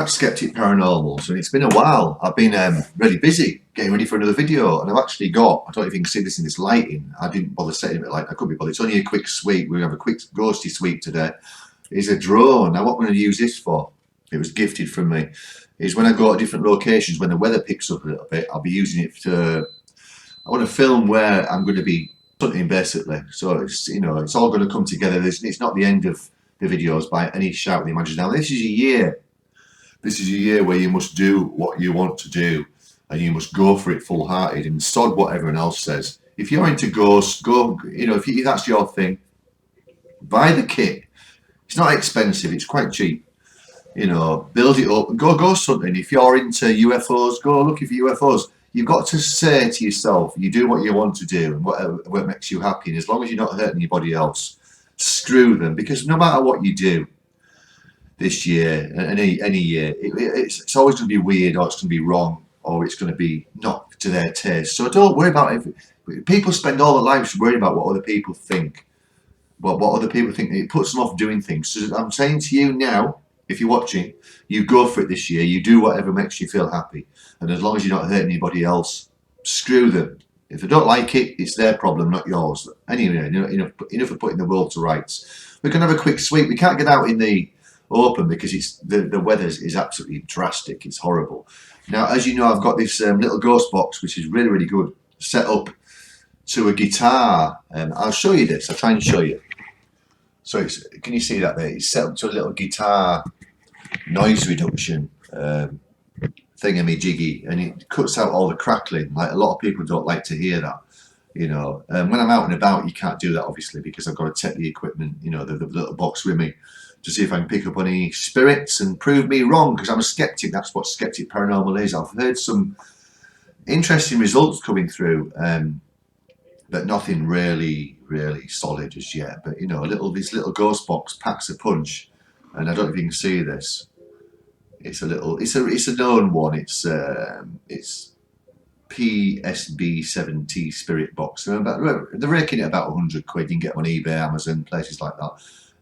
back to Skeptic Paranormal. So it's been a while. I've been really busy getting ready for another video, and I've actually got, I don't know if you can see this in this lighting, I didn't bother setting it like I could be bothered. It's only a quick sweep. We're going to have a quick ghosty sweep today. It's a drone. Now what I'm going to use this for, it was gifted from me, is when I go to different locations, when the weather picks up a little bit, I'll be using it to, I want to film where I'm going to be hunting basically. So it's, you know, it's all going to come together. It's not the end of the videos by any shout of the imagination. Now this is a year. This is a year where you must do what you want to do, and you must go for it full-hearted and sod what everyone else says. If you're into ghosts, go, you know, if that's your thing, buy the kit. It's not expensive, it's quite cheap. You know, build it up and go ghost hunting. If you're into UFOs, go looking for UFOs. You've got to say to yourself, you do what you want to do and what makes you happy. And as long as you're not hurting anybody else, screw them. Because no matter what you do, this year, any year, it's always going to be weird, or it's going to be wrong, or it's going to be not to their taste. So don't worry about it. People spend all their lives worrying about what other people think. What other people think, it puts them off doing things. So I'm saying to you now, if you're watching, you go for it this year. You do whatever makes you feel happy. And as long as you're not hurting anybody else, screw them. If they don't like it, it's their problem, not yours. Anyway, enough for putting the world to rights. We're going to have a quick sweep. We can't get out in the open because it's the weather is absolutely drastic. It's horrible. Now, as you know, I've got this little ghost box, which is really, really good, set up to a guitar. I'll show you this. I'll try and show you. So it's, can you see that there? It's set up to a little guitar noise reduction thingamajiggy, and it cuts out all the crackling. Like, a lot of people don't like to hear that. You know, when I'm out and about, you can't do that obviously because I've got to take the equipment, you know, the little box with me, to see if I can pick up any spirits and prove me wrong, because I'm a skeptic. That's what Skeptic Paranormal is. I've heard some interesting results coming through, but nothing really solid as yet. But you know, this little ghost box packs a punch, and I don't know if you can see this. It's a known one. It's PSB7T spirit box. They're raking it about 100 quid. You can get them on eBay, Amazon, places like that.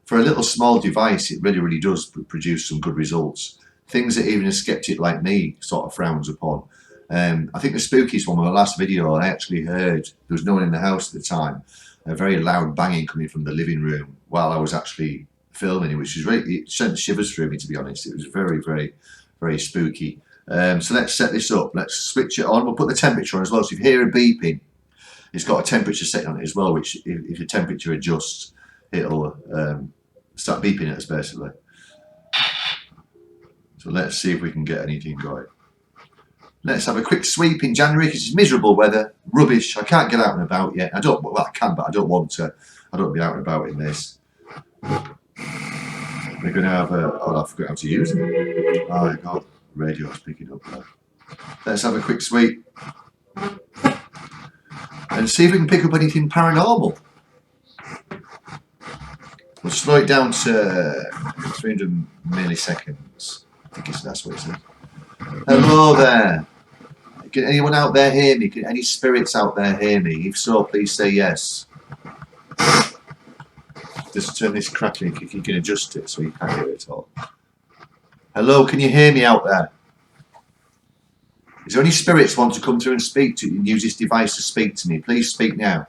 For a little small device, it really does produce some good results. Things that even a skeptic like me sort of frowns upon. I think the spookiest one, my last video, I actually heard, there was no one in the house at the time, a very loud banging coming from the living room while I was actually filming, which was really, it sent shivers through me, to be honest. It was very spooky. So let's set this up. Let's switch it on. We'll put the temperature on as well. So if you hear a beeping, it's got a temperature setting on it as well, which if the temperature adjusts, it'll start beeping at us basically. So let's see if we can get anything going. Let's have a quick sweep in January because it's miserable weather, rubbish. I can't get out and about yet. I don't, well, I can, but I don't want to. I don't be out and about in this. We're going to have a, oh, I forgot how to use it. Oh my God, radio's picking up now. Let's have a quick sweep and see if we can pick up anything paranormal. We'll slow it down to 300 milliseconds. I think that's what it says. Hello there. Can anyone out there hear me? Can any spirits out there hear me? If so, please say yes. Just turn this crackling if you can adjust it so you can't hear it at all. Hello, can you hear me out there? Is there any spirits want to come through and speak to you and use this device to speak to me? Please speak now.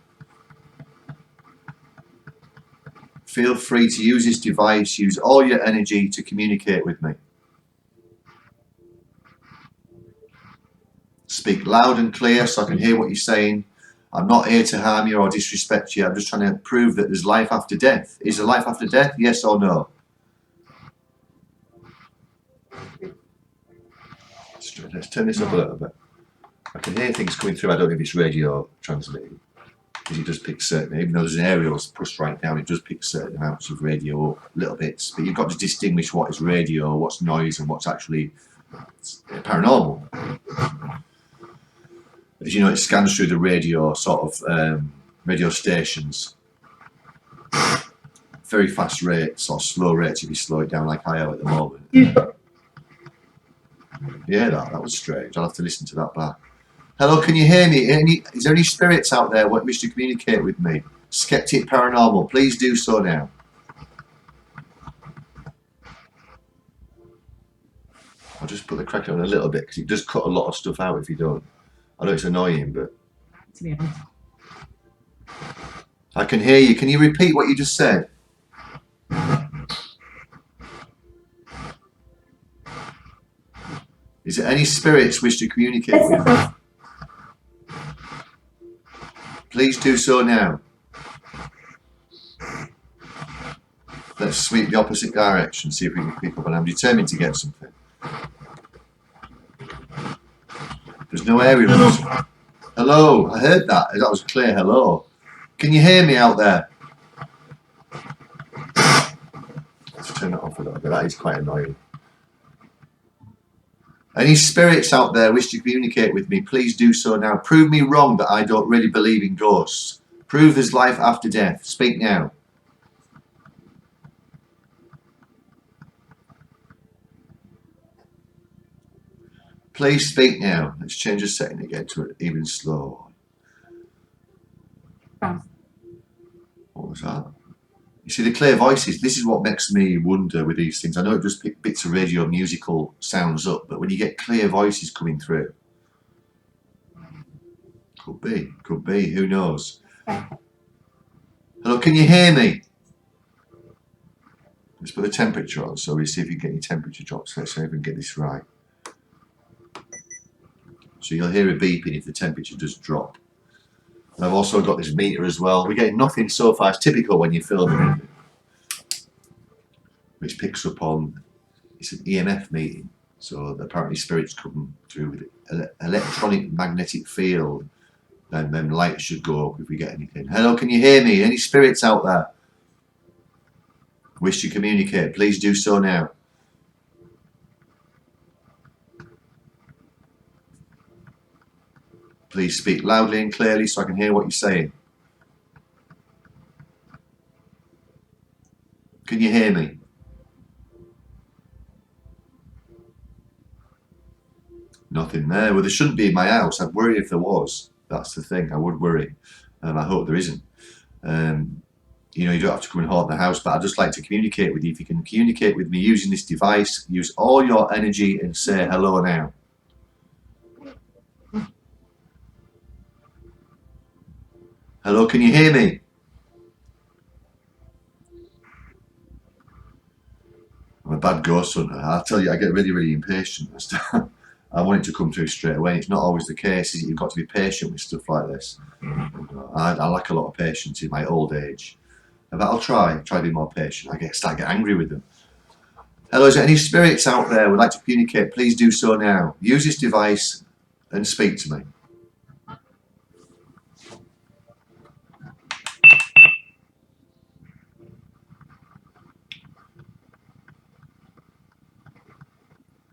Feel free to use this device, use all your energy to communicate with me. Speak loud and clear so I can hear what you're saying. I'm not here to harm you or disrespect you. I'm just trying to prove that there's life after death. Is there life after death? Yes or no? Let's turn this up a little bit. I can hear things coming through. I don't know if it's radio transmitting, because it does pick certain, even though there's an aerial pushed right down, it does pick certain amounts of radio, little bits. But you've got to distinguish what is radio, what's noise, and what's actually paranormal. As you know, it scans through the radio sort of radio stations. Very fast rates or slow rates if you slow it down like I am at the moment. Yeah, that was strange. I'll have to listen to that back. Hello, can you hear me? Is there any spirits out there that wish to communicate with me? Skeptic Paranormal, please do so now. I'll just put the crackling on a little bit because it does cut a lot of stuff out if you don't. I know it's annoying, but To be honest. I can hear you. Can you repeat what you just said? Is there any spirits wish to communicate with me? Please do so now. Let's sweep the opposite direction, see if we can pick up, and I'm determined to get something. There's no area. Hello, I heard that. That was a clear hello. Can you hear me out there? Let's turn it off a little bit. That is quite annoying. Any spirits out there wish to communicate with me, please do so now. Prove me wrong that I don't really believe in ghosts. Prove there's life after death. Speak now. Please speak now. Let's change the setting again to an even slower. What was that? You see the clear voices. This is what makes me wonder with these things. I know it just pick bits of radio musical sounds up, but when you get clear voices coming through, could be, who knows? Hello, can you hear me? Let's put the temperature on so we see if we can get any temperature drops. Let's see if we can get this right. So you'll hear a beeping if the temperature does drop. And I've also got this meter as well. We're getting nothing so far. It's typical when you're filming, which picks up on, it's an EMF meeting. So apparently spirits come through with electronic magnetic field. Then lights should go up if we get anything. Hello, can you hear me? Any spirits out there? Wish to communicate? Please do so now. Please speak loudly and clearly so I can hear what you're saying. Can you hear me? Nothing there. Well, there shouldn't be in my house. I'd worry if there was. That's the thing. I would worry. I hope there isn't. You know, you don't have to come and haunt the house, but I'd just like to communicate with you. If you can communicate with me using this device, use all your energy and say hello now. Hello, can you hear me? I'm a bad ghost hunter. I'll tell you, I get really, really impatient. I want it to come through straight away. It's not always the case. You've got to be patient with stuff like this. I lack a lot of patience in my old age. But I'll try to be more patient. I start to get angry with them. Hello, is there any spirits out there who would like to communicate? Please do so now. Use this device and speak to me.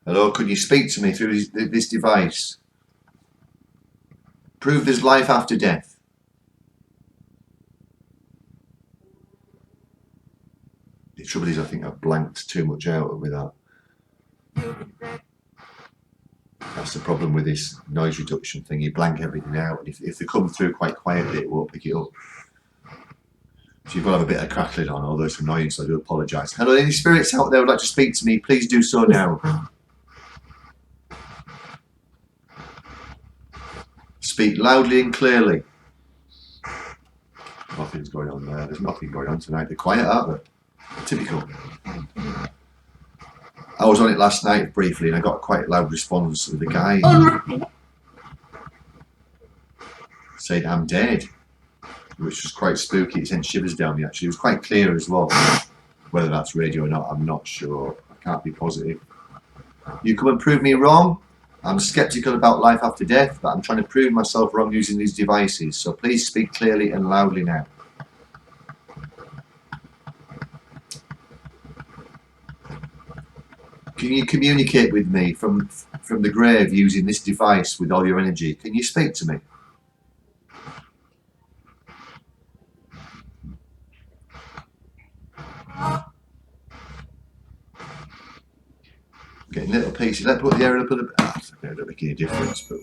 Hello, could you speak to me through this device? Prove there's life after death. The trouble is, I think I've blanked too much out with that. That's the problem with this noise reduction thing. You blank everything out. And if they come through quite quietly, it won't pick it up. So you've got to have a bit of crackling on, although it's annoying, so I do apologise. Hello, any spirits out there who would like to speak to me? Please do so now. Speak loudly and clearly. Nothing's going on there. There's nothing going on tonight. They're quiet, aren't they? Typical. I was on it last night briefly and I got quite a loud response with the guy saying I'm dead, which was quite spooky. It sent shivers down me actually. It was quite clear as well. Whether that's radio or not, I'm not sure. I can't be positive. You come and prove me wrong. I'm skeptical about life after death, but I'm trying to prove myself wrong using these devices. So please speak clearly and loudly now. Can you communicate with me from the grave using this device with all your energy? Can you speak to me? Getting little pieces. Let's put the air up a little bit. It don't make any difference, but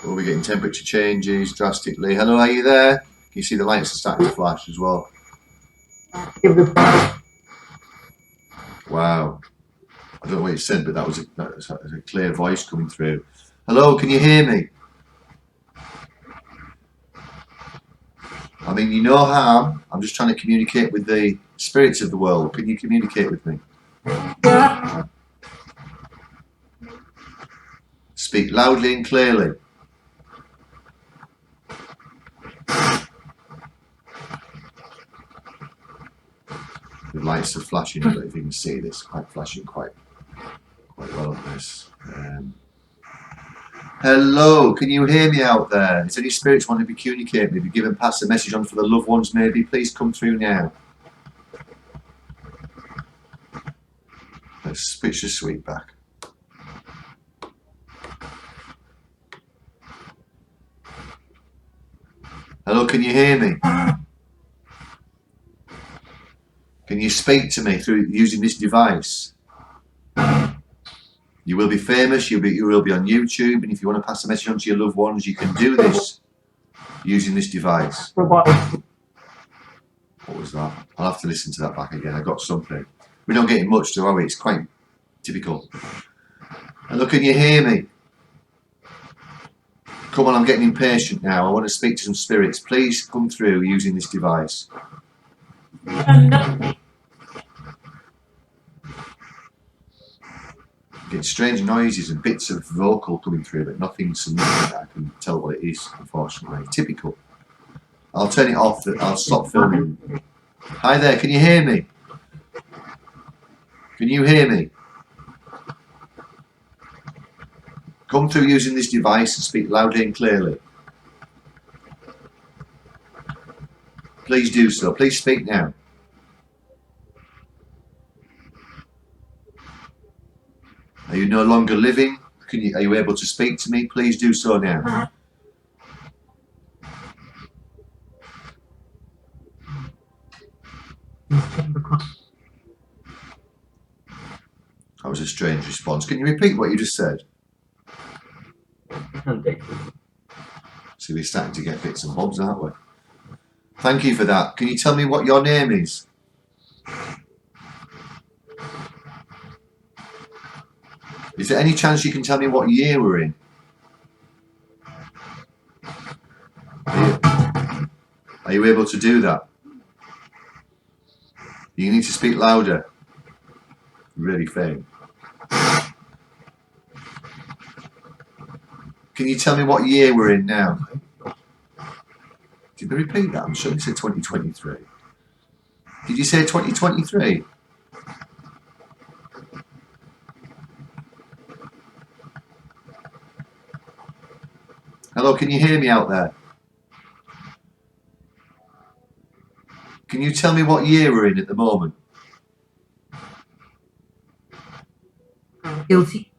we'll be getting temperature changes drastically. Hello, are you there? Can you see the lights are starting to flash as well? Wow. I don't know what it said, but that was a clear voice coming through. Hello, can you hear me? I mean, you know harm. I'm just trying to communicate with the spirits of the world. Can you communicate with me? Speak loudly and clearly. The lights are flashing. I don't know if you can see this. Quite flashing quite well on this. Hello, can you hear me out there? Is any spirits want to communicate with me? Give and pass a message on for the loved ones maybe? Please come through now. Let's switch the suite back. Hello, can you hear me? Can you speak to me through using this device? You will be famous, you will be on YouTube, and if you want to pass a message on to your loved ones, you can do this using this device. What was that? I'll have to listen to that back again. I got something. We're not getting much, though, are we? It's quite typical. Hello, can you hear me? Come on, I'm getting impatient now. I want to speak to some spirits. Please come through using this device. Get strange noises and bits of vocal coming through, but nothing significant that I can tell what it is, unfortunately. Typical. I'll turn it off. I'll stop filming. Hi there, can you hear me? Can you hear me? Come through using this device and speak loudly and clearly. Please do so. Please speak now. Are you no longer living? Are you able to speak to me? Please do so now. That was a strange response. Can you repeat what you just said? See, we're starting to get bits and bobs, aren't we? Thank you for that. Can you tell me what your name is? Is there any chance you can tell me what year we're in? Are you able to do that? You need to speak louder. Really faint. Can you tell me what year we're in now? Did you repeat that? I'm sure you said 2023. Did you say 2023? Hello, can you hear me out there? Can you tell me what year we're in at the moment? Guilty.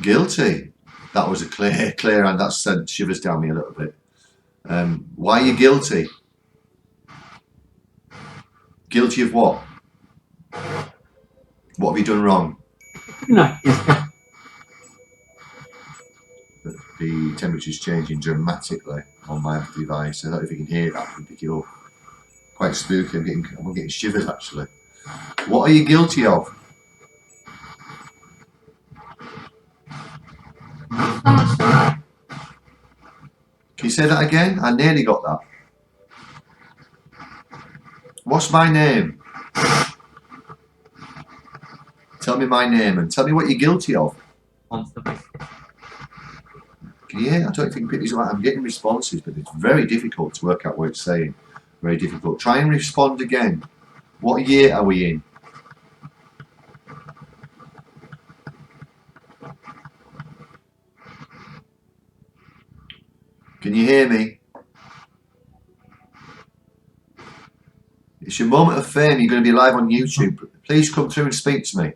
Guilty? That was a clear, and that sent shivers down me a little bit. Why are you guilty? Guilty of what? What have you done wrong? No. Yes. The temperature's changing dramatically on my device. I don't know if you can hear that. I can pick it up. Quite spooky. I'm getting shivers actually. What are you guilty of? Can you say that again? I nearly got that. What's my name? Tell me my name and tell me what you're guilty of. Can you hear? I don't know if you can pick these up. I'm getting responses, but it's very difficult to work out what it's saying. Very difficult. Try and respond again. What year are we in? Can you hear me? It's your moment of fame. You're going to be live on YouTube. Please come through and speak to me.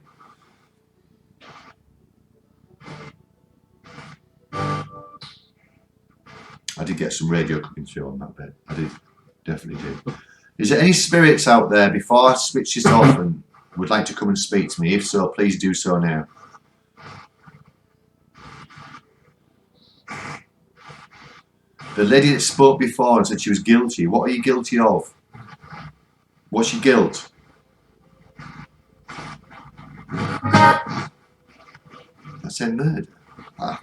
I did get some radio coming through on that bit. I did. Definitely did. Is there any spirits out there before I switch this off and would like to come and speak to me? If so, please do so now. The lady that spoke before and said she was guilty. What are you guilty of? What's your guilt? pretend murder? Ah,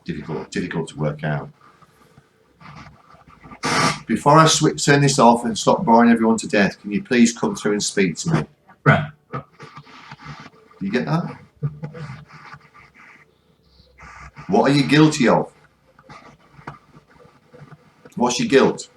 difficult to work out. Before I turn this off and stop boring everyone to death, can you please come through and speak to me? Right. Do you get that? What are you guilty of? What's your guilt?